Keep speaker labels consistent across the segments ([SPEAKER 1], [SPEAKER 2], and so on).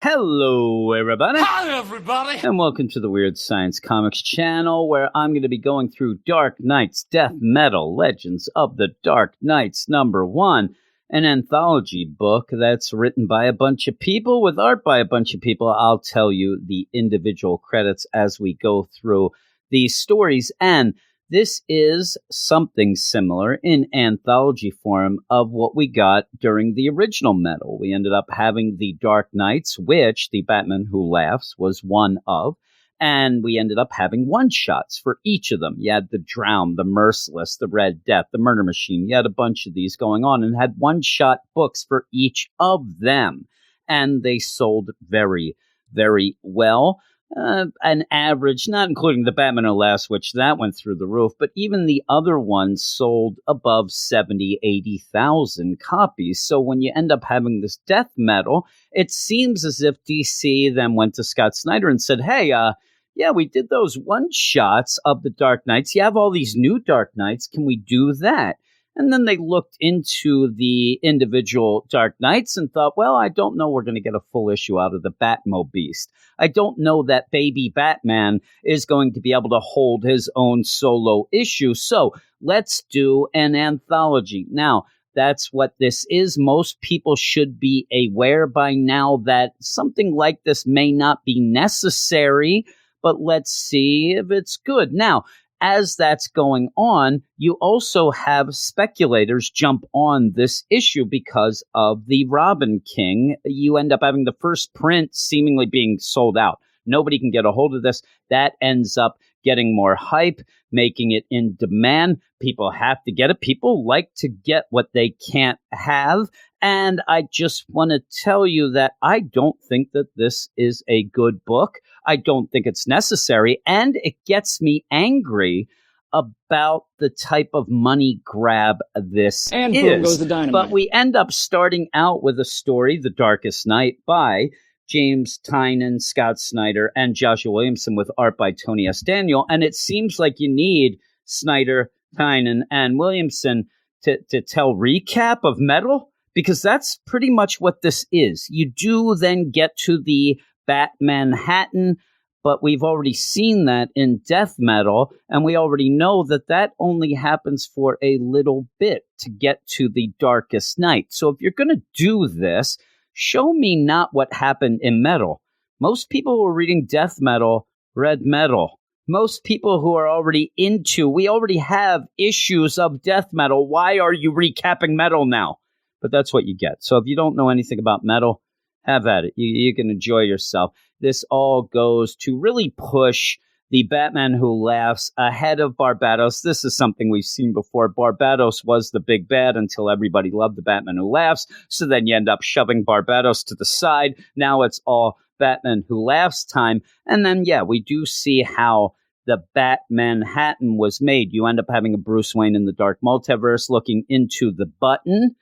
[SPEAKER 1] Hello, everybody.
[SPEAKER 2] Hi, everybody.
[SPEAKER 1] And welcome to the Weird Science Comics channel, where I'm going to be going through Dark Knight's Death Metal Legends of the Dark Knights #1, an anthology book that's written by a bunch of people with art by a bunch of people. I'll tell you the individual credits as we go through these stories, and this is something similar in anthology form of what we got during the original Metal. We ended up having the Dark Knights, which the Batman Who Laughs was one of, and we ended up having one-shots for each of them. You had the Drown, the Merciless, the Red Death, the Murder Machine. You had a bunch of these going on and had one-shot books for each of them, and they sold very, very well. An average, not including the Batman Who Laughs, which that went through the roof, but even the other ones sold above 70, 80,000 copies. So when you end up having this death metal, it seems as if DC then went to Scott Snyder and said, hey, yeah, we did those one-shots of the Dark Knights. You have all these new Dark Knights. Can we do that? And then they looked into the individual Dark Knights and thought, well, I don't know we're going to get a full issue out of the Batmobile. I don't know that baby Batman is going to be able to hold his own solo issue. So let's do an anthology. Now, that's what this is. Most people should be aware by now that something like this may not be necessary, but let's see if it's good. Now, as that's going on, you also have speculators jump on this issue because of the Robin King. You end up having the first print seemingly being sold out. Nobody can get a hold of this. That ends up getting more hype, making it in demand. People have to get it. People like to get what they can't have. And I just want to tell you that I don't think that this is a good book. I don't think it's necessary. And it gets me angry about the type of money grab this
[SPEAKER 3] and
[SPEAKER 1] is.
[SPEAKER 3] Boom Goes the Dynamite.
[SPEAKER 1] But we end up starting out with a story, The Darkest Night, by James Tynion, Scott Snyder, and Joshua Williamson, with art by Tony S. Daniel. And it seems like you need Snyder, Tynion, and Williamson to tell recap of Metal, because that's pretty much what this is. You do then get to the Batmanhattan, but we've already seen that in Death Metal, and we already know that that only happens for a little bit to get to the Darkest Night. So if you're going to do this, show me not what happened in Metal. Most people who are reading Death Metal read Metal. Most people who are already we already have issues of Death Metal. Why are you recapping Metal now? But that's what you get. So if you don't know anything about Metal, have at it. You can enjoy yourself. This all goes to really push the Batman Who Laughs ahead of Barbados. This is something we've seen before. Barbados was the big bad until everybody loved the Batman Who Laughs. So then you end up shoving Barbados to the side. Now it's all Batman Who Laughs time. And then, yeah, we do see how the Batmanhattan was made. You end up having a Bruce Wayne in the Dark Multiverse looking into the button.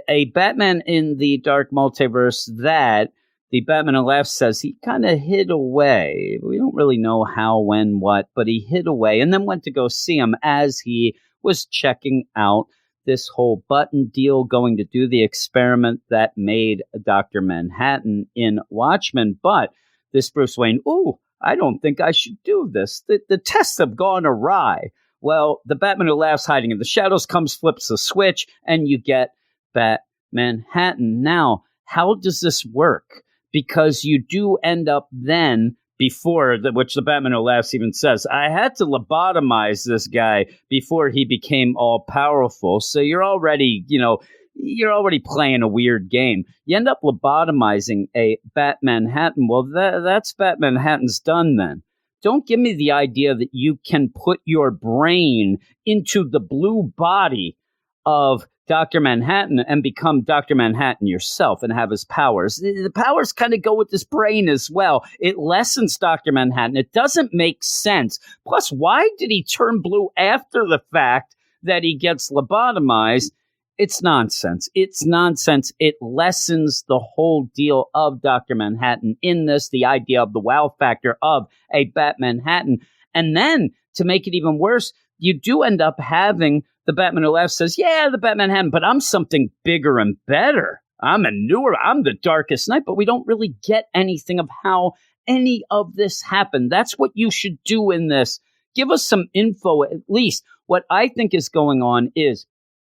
[SPEAKER 1] A Batman in the Dark Multiverse that the Batman Who Laughs says he kind of hid away. We don't really know how, when, what, but he hid away and then went to go see him as he was checking out this whole button deal, going to do the experiment that made Dr. Manhattan in Watchmen. But this Bruce Wayne, I don't think I should do this. The tests have gone awry. Well, the Batman Who Laughs hiding in the shadows comes, flips the switch, and you get Batmanhattan. Now, how does this work? Because you do end up then, which the Batman Who Laughs even says, I had to lobotomize this guy before he became all powerful. So you're already playing a weird game. You end up lobotomizing a Batmanhattan. Well, that's Batmanhattan's done then. Don't give me the idea that you can put your brain into the blue body of Dr. Manhattan and become Dr. Manhattan yourself and have his powers. The powers kind of go with his brain as well. It lessens Dr. Manhattan. It doesn't make sense. Plus, why did he turn blue after the fact that he gets lobotomized? It's nonsense. It's nonsense. It lessens the whole deal of Dr. Manhattan in this, the idea of the wow factor of a Batmanhattan. And then, to make it even worse, you do end up having the Batman Who Laughs says, yeah, the Batmanhattan, but I'm something bigger and better. I'm the Darkest Knight, but we don't really get anything of how any of this happened. That's what you should do in this. Give us some info, at least. What I think is going on is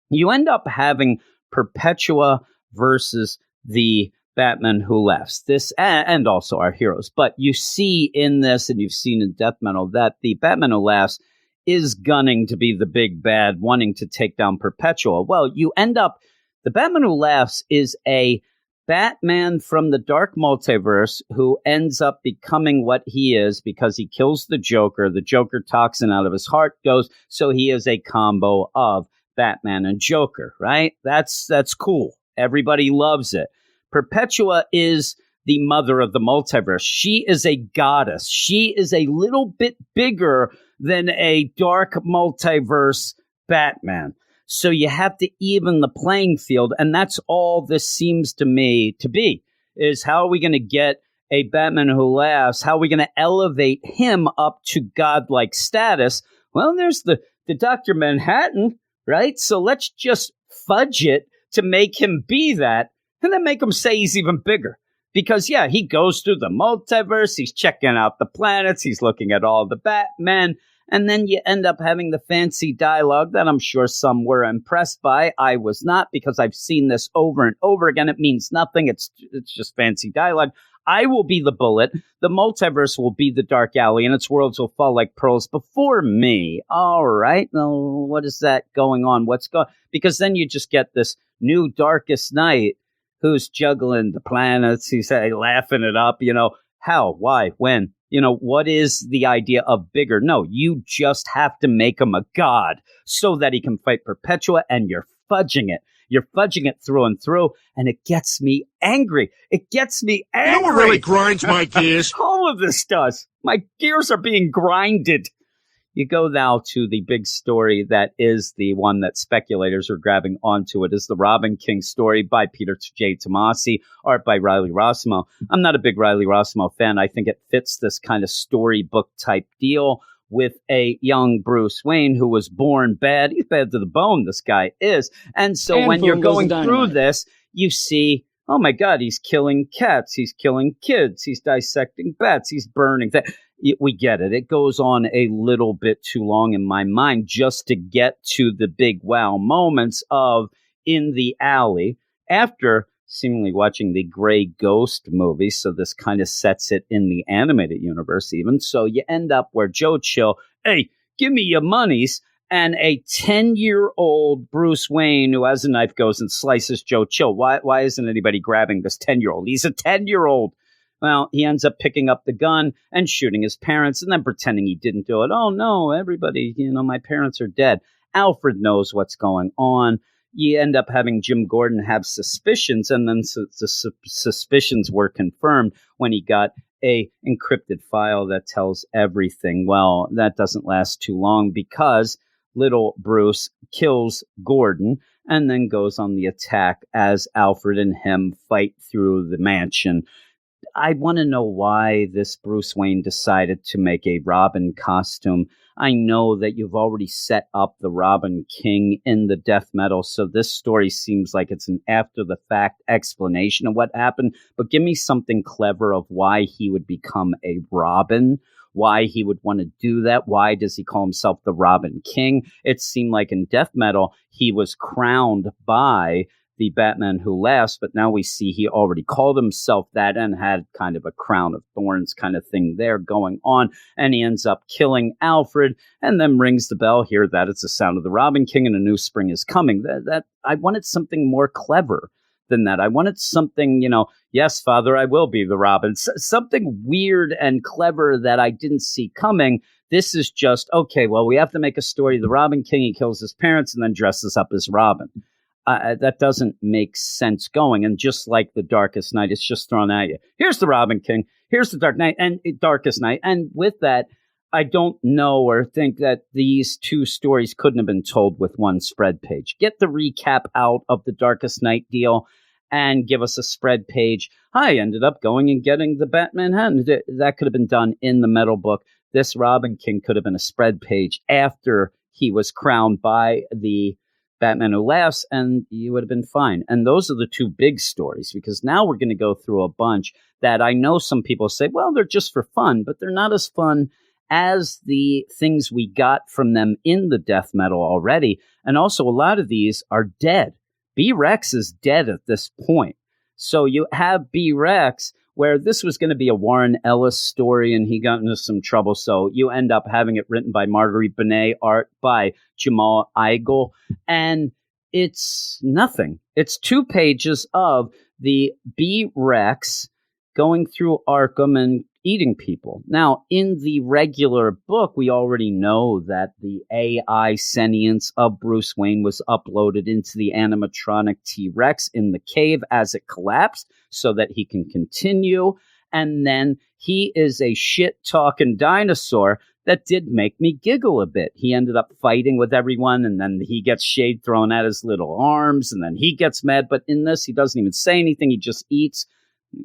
[SPEAKER 1] you end up having Perpetua versus the Batman Who Laughs. This, and also our heroes. But you see in this, and you've seen in Death Metal, that the Batman Who Laughs is gunning to be the big bad, wanting to take down Perpetua. Well, you end up, the Batman Who Laughs is a Batman from the dark multiverse who ends up becoming what he is because he kills the Joker. The Joker toxin out of his heart goes, so he is a combo of Batman and Joker, right? That's cool. Everybody loves it. Perpetua is the mother of the multiverse. She is a goddess. She is a little bit bigger than a dark multiverse Batman. So you have to even the playing field, and that's all this seems to me to be, is how are we going to get a Batman Who Laughs? How are we going to elevate him up to godlike status? Well, there's the Dr. Manhattan, right? So let's just fudge it to make him be that, and then make him say he's even bigger. Because, yeah, he goes through the multiverse, he's checking out the planets, he's looking at all the Batmen, and then you end up having the fancy dialogue that I'm sure some were impressed by. I was not, because I've seen this over and over again. It means nothing. It's just fancy dialogue. I will be the bullet. The multiverse will be the dark alley, and its worlds will fall like pearls before me. All right. Now, what is that going on? What's going? Because then you just get this new Darkest Knight who's juggling the planets. He's laughing it up. How? Why? When? What is the idea of bigger? No, you just have to make him a god so that he can fight Perpetua, and you're fudging it. You're fudging it through and through, and it gets me angry. It gets me angry.
[SPEAKER 2] You know what really grinds my gears?
[SPEAKER 1] All of this does. My gears are being grinded. You go now to the big story that is the one that speculators are grabbing onto. It is the Robin King story by Peter J. Tomasi, art by Riley Rossmo. I'm not a big Riley Rossmo fan. I think it fits this kind of storybook type deal with a young Bruce Wayne who was born bad. He's bad to the bone, this guy is. And so when you're going through this, you see, oh my God, he's killing cats. He's killing kids. He's dissecting bats. He's burning things. We get it. It goes on a little bit too long in my mind just to get to the big wow moments of in the alley after seemingly watching the Gray Ghost movie. So this kind of sets it in the animated universe even. So you end up where Joe Chill, hey, give me your monies. And a 10-year-old Bruce Wayne who has a knife goes and slices Joe Chill. Why isn't anybody grabbing this 10-year-old? He's a 10-year-old. Well, he ends up picking up the gun and shooting his parents and then pretending he didn't do it. Oh, no, everybody, my parents are dead. Alfred knows what's going on. You end up having Jim Gordon have suspicions, and then the suspicions were confirmed when he got a encrypted file that tells everything. Well, that doesn't last too long because little Bruce kills Gordon and then goes on the attack as Alfred and him fight through the mansion. I want to know why this Bruce Wayne decided to make a Robin costume. I know that you've already set up the Robin King in the death metal, so this story seems like it's an after-the-fact explanation of what happened, but give me something clever of why he would become a Robin, why he would want to do that. Why does he call himself the Robin King? It seemed like in death metal, he was crowned by the Batman Who Laughs, but now we see he already called himself that and had kind of a crown of thorns kind of thing there going on, and he ends up killing Alfred and then rings the bell here that it's the sound of the Robin King and a new spring is coming. That I wanted something more clever than that. I wanted something, yes, Father, I will be the Robin. Something weird and clever that I didn't see coming. This is just, okay, well, we have to make a story. The Robin King, he kills his parents and then dresses up as Robin. That doesn't make sense going. And just like the Darkest Night, it's just thrown at you. Here's the Robin King. Here's the Darkest Night. And with that, I don't know or think that these two stories couldn't have been told with one spread page. Get the recap out of the Darkest Night deal and give us a spread page. I ended up going and getting the Batman Manhattan. That could have been done in the metal book. This Robin King could have been a spread page after he was crowned by the Batman Who Laughs, and you would have been fine. And those are the two big stories, because now we're going to go through a bunch that I know some people say, well, they're just for fun, but they're not as fun as the things we got from them in the death metal already. And also, a lot of these are dead. B-Rex is dead at this point. So you have B-Rex, where this was going to be a Warren Ellis story, and he got into some trouble. So you end up having it written by Marguerite Benet, art by Jamal Eigel, and it's nothing. It's 2 pages of the B-Rex going through Arkham and eating people. Now, in the regular book, we already know that the AI sentience of Bruce Wayne was uploaded into the animatronic T-Rex in the cave as it collapsed so that he can continue. And then he is a shit-talking dinosaur that did make me giggle a bit. He ended up fighting with everyone, and then he gets shade thrown at his little arms, and then he gets mad. But in this, he doesn't even say anything. He just eats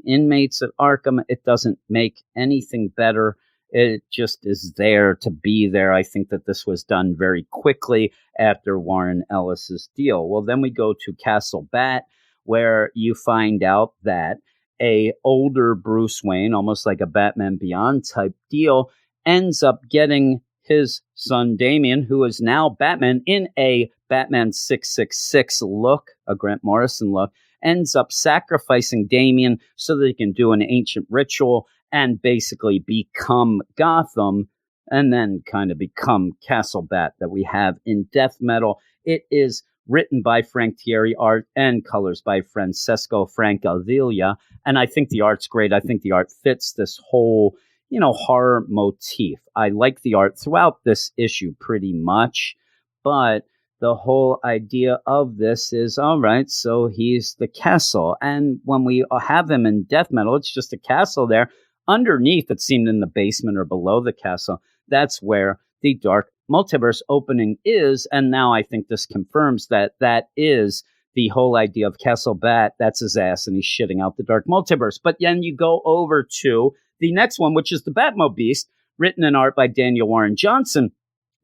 [SPEAKER 1] inmates at Arkham. It doesn't make anything better. It just is there to be there. I think that this was done very quickly after Warren Ellis's deal. Well, then we go to Castle Bat, where you find out that a older Bruce Wayne, almost like a Batman Beyond type deal, ends up getting his son Damian, who is now Batman in a Batman 666 look, a Grant Morrison look, ends up sacrificing Damian so that he can do an ancient ritual and basically become Gotham, and then kind of become Castle Bat that we have in death metal. It is written by Frank Thierry, art and colors by Francesco Francavilla, and I think the art's great. I think the art fits this whole, horror motif. I like the art throughout this issue pretty much, but the whole idea of this is, all right, so he's the castle. And when we have him in death metal, it's just a castle there. Underneath, it seemed in the basement or below the castle, that's where the Dark Multiverse opening is. And now I think this confirms that that is the whole idea of Castle Bat. That's his ass, and he's shitting out the Dark Multiverse. But then you go over to the next one, which is the Batmobile, written in art by Daniel Warren Johnson.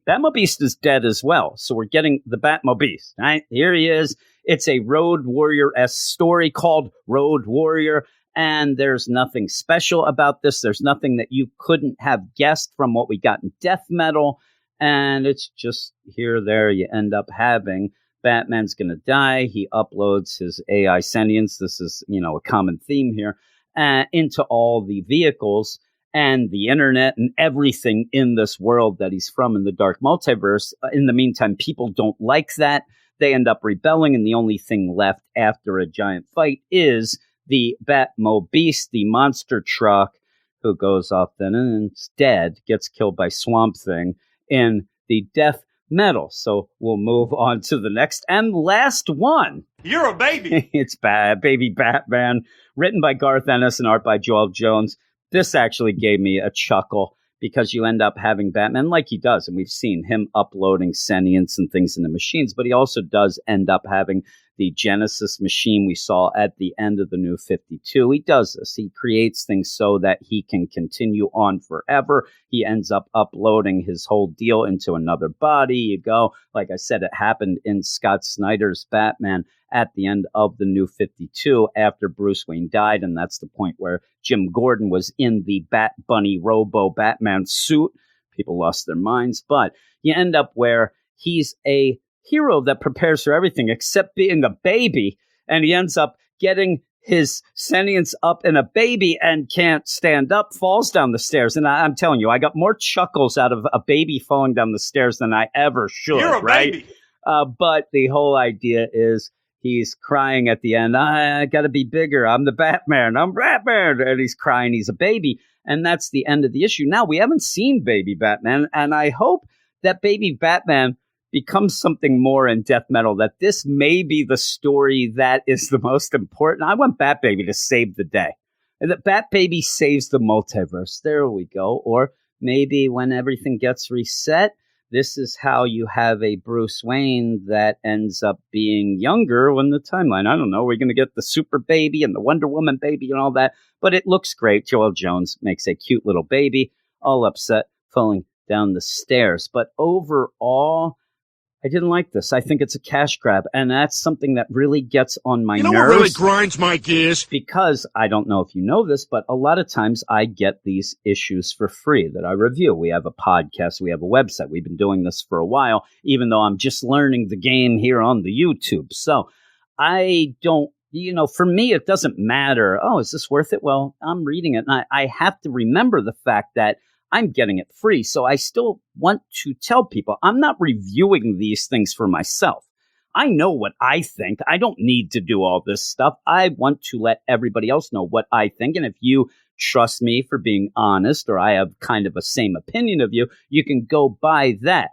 [SPEAKER 1] Batmobile is dead as well. So we're getting the Batmobile, right? Here he is. It's a Road Warrior-esque story called Road Warrior, and there's nothing special about this. There's nothing that you couldn't have guessed from what we got in death metal, and it's just here, there, you end up having Batman's going to die. He uploads his AI sentience. This is, a common theme here, into all the vehicles and the internet and everything in this world that he's from in the Dark Multiverse. In the meantime, people don't like that. They end up rebelling, and the only thing left after a giant fight is the Batmobile, the monster truck, who goes off then and is dead, gets killed by Swamp Thing in the death metal. So we'll move on to the next and last one.
[SPEAKER 2] You're a baby.
[SPEAKER 1] It's Baby Batman, written by Garth Ennis and art by Joel Jones. This actually gave me a chuckle because you end up having Batman like he does. And we've seen him uploading sentience and things in the machines, but he also does end up having the Genesis machine we saw at the end of the New 52. He does this. He creates things so that he can continue on forever. He ends up uploading his whole deal into another body. You go, like I said, it happened in Scott Snyder's Batman at the end of the New 52 after Bruce Wayne died. And that's the point where Jim Gordon was in the Bat Bunny Robo Batman suit. People lost their minds, but you end up where he's a hero that prepares for everything except being a baby. And he ends up getting his sentience up in a baby and can't stand up, falls down the stairs. And I'm telling you, I got more chuckles out of a baby falling down the stairs than I ever should.
[SPEAKER 2] You're a
[SPEAKER 1] right?
[SPEAKER 2] baby.
[SPEAKER 1] But the whole idea is he's crying at the end. I got to be bigger. I'm the Batman. I'm Batman. And he's crying. He's a baby. And that's the end of the issue. Now, we haven't seen Baby Batman. And I hope that Baby Batman becomes something more in death metal, that this may be the story that is the most important. I want Bat Baby to save the day. And that Bat Baby saves the multiverse. There we go. Or maybe when everything gets reset, this is how you have a Bruce Wayne that ends up being younger when the timeline. I don't know. We're going to get the Super Baby and the Wonder Woman baby and all that. But it looks great. Joel Jones makes a cute little baby, all upset, falling down the stairs. But overall, I didn't like this. I think it's a cash grab. And that's something that really gets on my
[SPEAKER 2] You know what really
[SPEAKER 1] nerves.
[SPEAKER 2] grinds my gears?
[SPEAKER 1] Because I don't know if you know this, but a lot of times I get these issues for free that I review. We have a podcast, we have a website. We've been doing this for a while, even though I'm just learning the game here on the YouTube. So I don't, for me, it doesn't matter. Oh, is this worth it? Well, I'm reading it, and I have to remember the fact that I'm getting it free. So I still want to tell people I'm not reviewing these things for myself. I know what I think. I don't need to do all this stuff. I want to let everybody else know what I think. And if you trust me for being honest, or I have kind of a same opinion of you, you can go by that.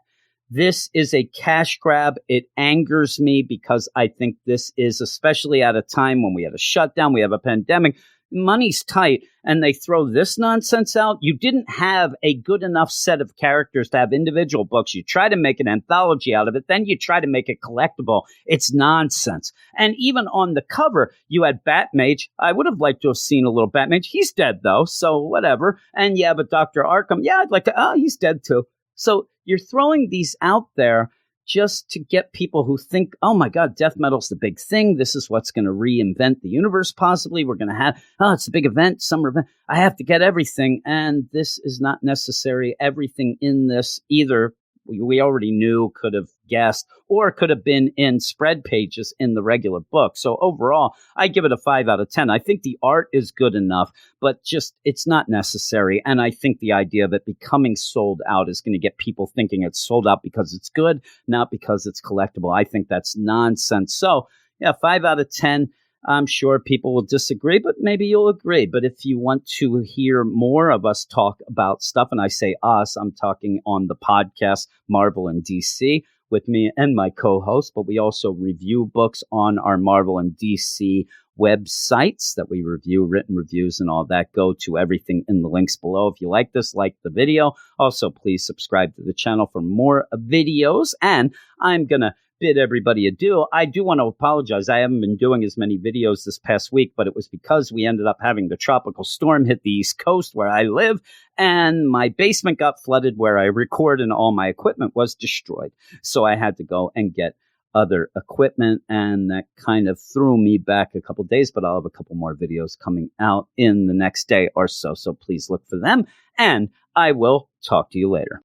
[SPEAKER 1] This is a cash grab. It angers me because I think this is, especially at a time when we had a shutdown, we have a pandemic, money's tight, and they throw this nonsense out. You didn't have a good enough set of characters to have individual books. You try to make an anthology out of it, then you try to make it collectible. It's nonsense. And even on the cover, you had Batmage. I would have liked to have seen a little Batmage. He's dead, though, so whatever. And you have a Dr. Arkham. Yeah, I'd like to. Oh, he's dead, too. So you're throwing these out there just to get people who think, oh my God, death metal's the big thing. This is what's going to reinvent the universe, possibly. We're going to have, it's a big event, summer event. I have to get everything. And this is not necessary. Everything in this either we already knew, could have guessed, or could have been in spread pages in the regular book. So overall, I give it a 5 out of 10. I think the art is good enough, but just it's not necessary. And I think the idea of it becoming sold out is going to get people thinking it's sold out because it's good, not because it's collectible. I think that's nonsense. So yeah, 5 out of 10. I'm sure people will disagree, but maybe you'll agree. But if you want to hear more of us talk about stuff, and I say us, I'm talking on the podcast Marvel and DC with me and my co-host, but we also review books on our Marvel and DC websites that we review, written reviews and all that. Go to everything in the links below. If you like this, like the video. Also, please subscribe to the channel for more videos. And I'm going to bid everybody adieu. I do want to apologize. I haven't been doing as many videos this past week, but it was because we ended up having the tropical storm hit the East Coast where I live, and my basement got flooded where I record, and all my equipment was destroyed. So I had to go and get other equipment, and that kind of threw me back a couple days, but I'll have a couple more videos coming out in the next day or so. So please look for them, and I will talk to you later.